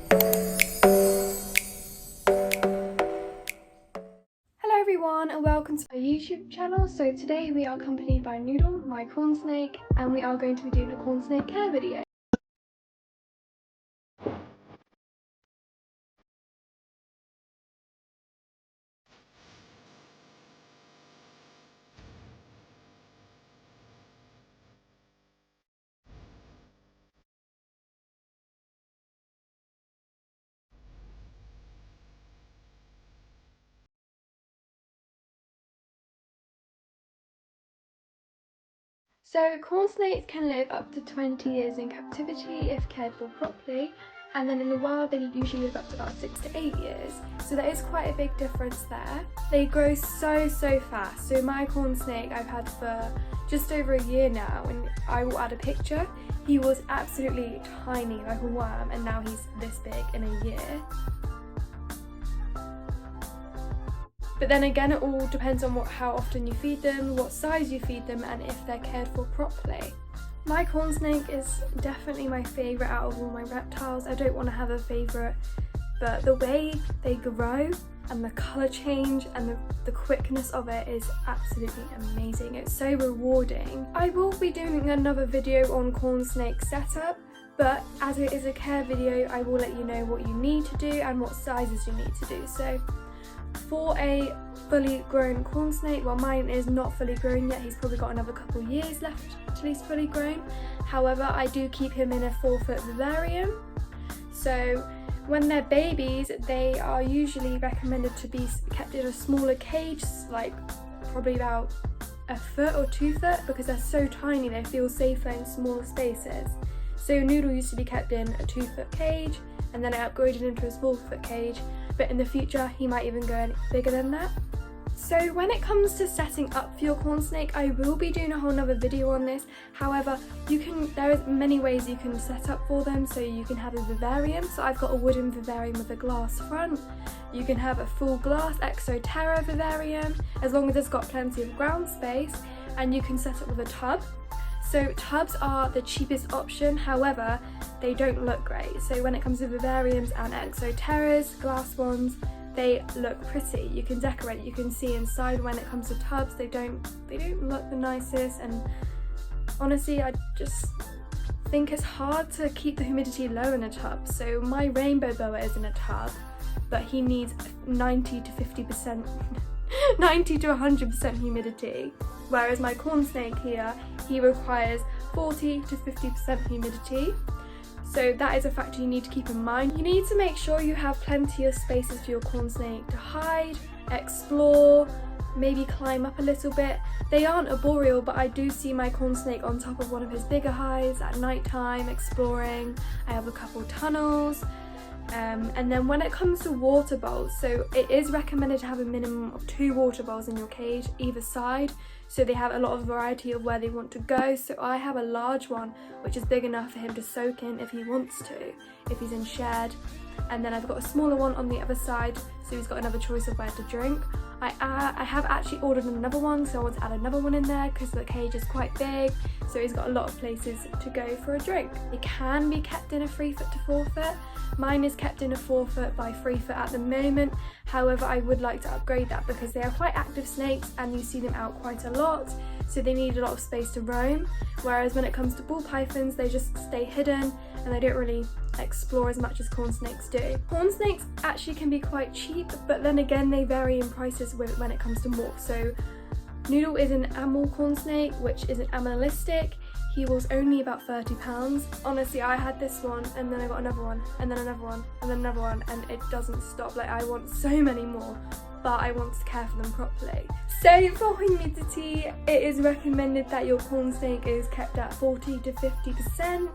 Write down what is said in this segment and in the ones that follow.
Hello everyone and welcome to my YouTube channel. So today we are accompanied by Noodle, my Cornsnake, and we are going to be doing a Cornsnake care video. So cornsnakes can live up to 20 years in captivity if cared for properly, and then in the wild they usually live up to about 6 to 8 years. So there is quite a big difference there. They grow so fast. So my cornsnake I've had for just over a year now, and I will add a picture. He was absolutely tiny like a worm, and now he's this big in a year. But then again, it all depends on how often you feed them, what size you feed them, and if they're cared for properly. My cornsnake is definitely my favourite out of all my reptiles. I don't want to have a favourite, but the way they grow and the colour change and the quickness of it is absolutely amazing. It's so rewarding. I will be doing another video on cornsnake setup, but as it is a care video, I will let you know what you need to do and what sizes you need to do. So for a fully grown cornsnake, well, mine is not fully grown yet, he's probably got another couple years left till he's fully grown. However, I do keep him in a 4-foot vivarium. So when they're babies, they are usually recommended to be kept in a smaller cage, like probably about 1 foot or 2 foot, because they're so tiny they feel safer in smaller spaces. So Noodle used to be kept in a 2-foot cage, and then I upgraded into a 4-foot cage, but in the future he might even go any bigger than that. So when it comes to setting up for your cornsnake, I will be doing a whole nother video on this. However, there is many ways you can set up for them. So you can have a vivarium. So I've got a wooden vivarium with a glass front. You can have a full glass Enclosure vivarium, as long as it's got plenty of ground space, and you can set up with a tub. So tubs are the cheapest option, however, they don't look great. So when it comes to vivariums and Enclosures, glass ones, they look pretty. You can decorate, you can see inside. When it comes to tubs, they don't look the nicest, and honestly, I just think it's hard to keep the humidity low in a tub. So my rainbow boa is in a tub, but he needs 90 to 100% humidity. Whereas my cornsnake here, he requires 40 to 50% humidity. So that is a factor you need to keep in mind. You need to make sure you have plenty of spaces for your cornsnake to hide, explore, maybe climb up a little bit. They aren't arboreal, but I do see my cornsnake on top of one of his bigger hides at night time exploring. I have a couple tunnels. And then when it comes to water bowls, so it is recommended to have a minimum of 2 water bowls in your cage either side, so they have a lot of variety of where they want to go. So I have a large one which is big enough for him to soak in if he wants to, if he's in shed, and then I've got a smaller one on the other side, so he's got another choice of where to drink. I have actually ordered another one, so I want to add another one in there because the cage is quite big, so he's got a lot of places to go for a drink. It can be kept in a 3-foot to 4-foot. Mine is kept in a 4-foot by 3-foot at the moment. However, I would like to upgrade that because they are quite active snakes and you see them out quite a lot, so they need a lot of space to roam. Whereas when it comes to ball pythons, they just stay hidden and they don't really explore as much as cornsnakes do. Cornsnakes actually can be quite cheap, but then again they vary in prices when it comes to morph. So Noodle is an amyl cornsnake, which is an animalistic. He was only about £30. Honestly, I had this one and then I got another one and then another one and then another one, and it doesn't stop. Like, I want so many more, but I want to care for them properly. So for humidity, it is recommended that your cornsnake is kept at 40 to 50%.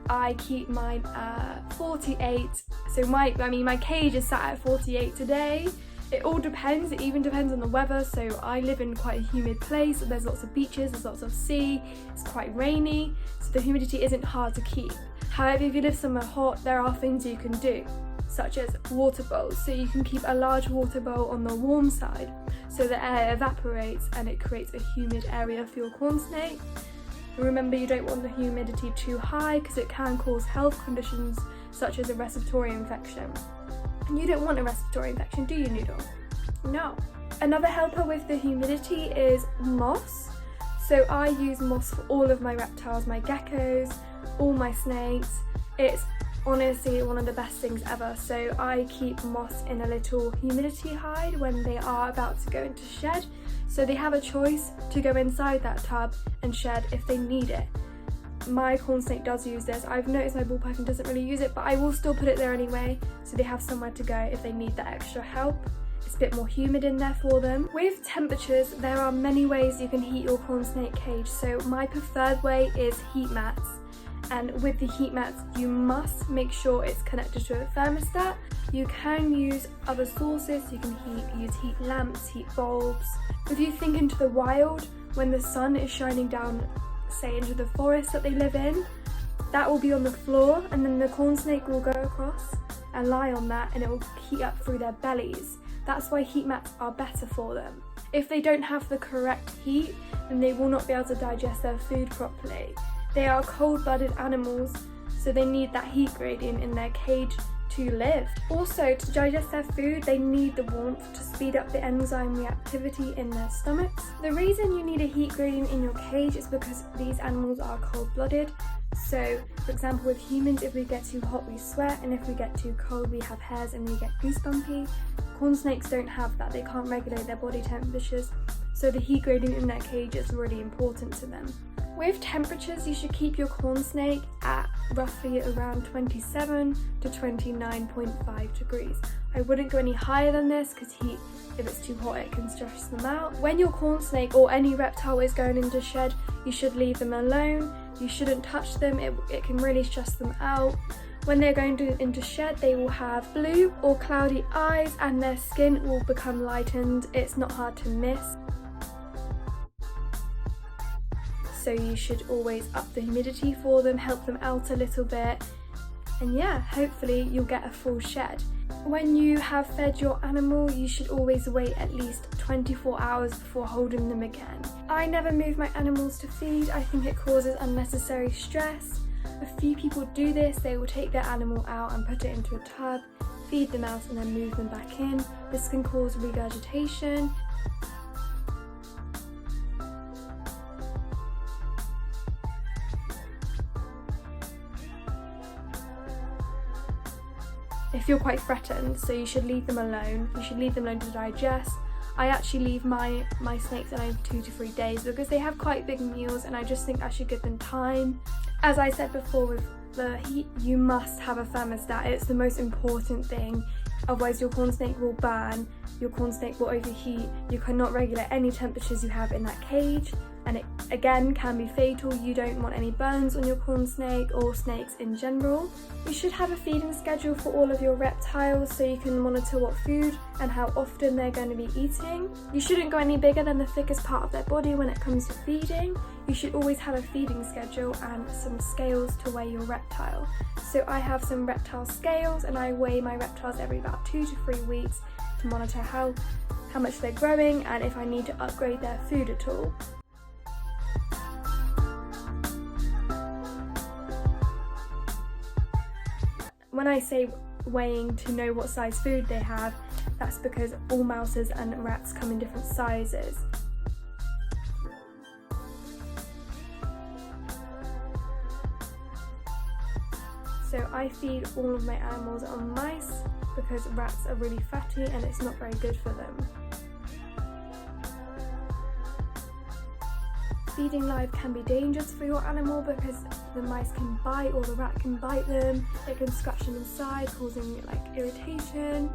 I keep mine at 48. So my cage is sat at 48 today. It all depends, it even depends on the weather. So I live in quite a humid place, there's lots of beaches, there's lots of sea, it's quite rainy, so the humidity isn't hard to keep. However, if you live somewhere hot, there are things you can do, such as water bowls. So you can keep a large water bowl on the warm side, so the air evaporates and it creates a humid area for your cornsnake. Remember, you don't want the humidity too high because it can cause health conditions such as a respiratory infection. And you don't want a respiratory infection, do you, Noodle? No. Another helper with the humidity is moss. So I use moss for all of my reptiles, my geckos, all my snakes. It's honestly one of the best things ever. So I keep moss in a little humidity hide when they are about to go into shed. So they have a choice to go inside that tub and shed if they need it. My cornsnake does use this. I've noticed my ball python doesn't really use it, but I will still put it there anyway, so they have somewhere to go if they need that extra help. It's a bit more humid in there for them. With temperatures, there are many ways you can heat your cornsnake cage. So my preferred way is heat mats. And with the heat mats, you must make sure it's connected to a thermostat. You can use other sources. You can use heat lamps, heat bulbs. If you think into the wild, when the sun is shining down, say into the forest that they live in, that will be on the floor, and then the cornsnake will go across and lie on that, and it will heat up through their bellies. That's why heat mats are better for them. If they don't have the correct heat, then they will not be able to digest their food properly. They are cold-blooded animals, so they need that heat gradient in their cage to live. Also, to digest their food, they need the warmth to speed up the enzyme reactivity in their stomachs. The reason you need a heat gradient in your cage is because these animals are cold-blooded. So, for example, with humans, if we get too hot, we sweat, and if we get too cold, we have hairs and we get goosebumpy. Cornsnakes don't have that. They can't regulate their body temperatures, so the heat gradient in their cage is really important to them. With temperatures, you should keep your cornsnake at roughly around 27 to 29.5 degrees. I wouldn't go any higher than this because if it's too hot, it can stress them out. When your cornsnake or any reptile is going into shed, you should leave them alone. You shouldn't touch them, it can really stress them out. When they're going into shed, they will have blue or cloudy eyes and their skin will become lightened. It's not hard to miss. So you should always up the humidity for them, help them out a little bit, and yeah, hopefully you'll get a full shed. When you have fed your animal, you should always wait at least 24 hours before holding them again. I never move my animals to feed. I think it causes unnecessary stress. A few people do this. They will take their animal out and put it into a tub, feed them out and then move them back in. This can cause regurgitation. If you're quite threatened, so you should leave them alone. You should leave them alone to digest. I actually leave my snakes alone for 2 to 3 days because they have quite big meals, and I just think I should give them time. As I said before, with the heat, you must have a thermostat. It's the most important thing. Otherwise your cornsnake will burn, your cornsnake will overheat. You cannot regulate any temperatures you have in that cage, and it again can be fatal. You don't want any burns on your cornsnake or snakes in general. You should have a feeding schedule for all of your reptiles so you can monitor what food and how often they're going to be eating. You shouldn't go any bigger than the thickest part of their body when it comes to feeding. You should always have a feeding schedule and some scales to weigh your reptile. So I have some reptile scales and I weigh my reptiles every about 2 to 3 weeks to monitor how much they're growing and if I need to upgrade their food at all. When I say weighing to know what size food they have, that's because all mouses and rats come in different sizes. So I feed all of my animals on mice because rats are really fatty and it's not very good for them. Feeding live can be dangerous for your animal because the mice can bite or the rat can bite them. It can scratch them inside, causing like irritation.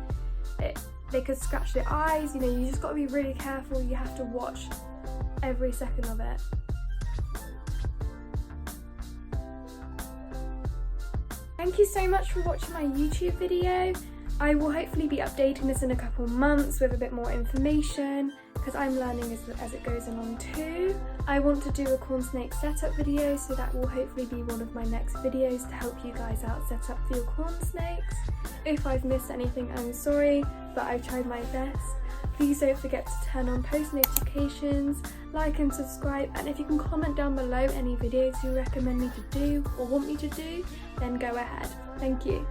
They could scratch their eyes. You know, you just got to be really careful. You have to watch every second of it. Thank you so much for watching my YouTube video. I will hopefully be updating this in a couple months with a bit more information because I'm learning as it goes along too. I want to do a cornsnake setup video, so that will hopefully be one of my next videos to help you guys out set up for your cornsnakes. If I've missed anything, I'm sorry, but I've tried my best. Please don't forget to turn on post notifications, like and subscribe, and if you can comment down below any videos you recommend me to do or want me to do, then go ahead. Thank you.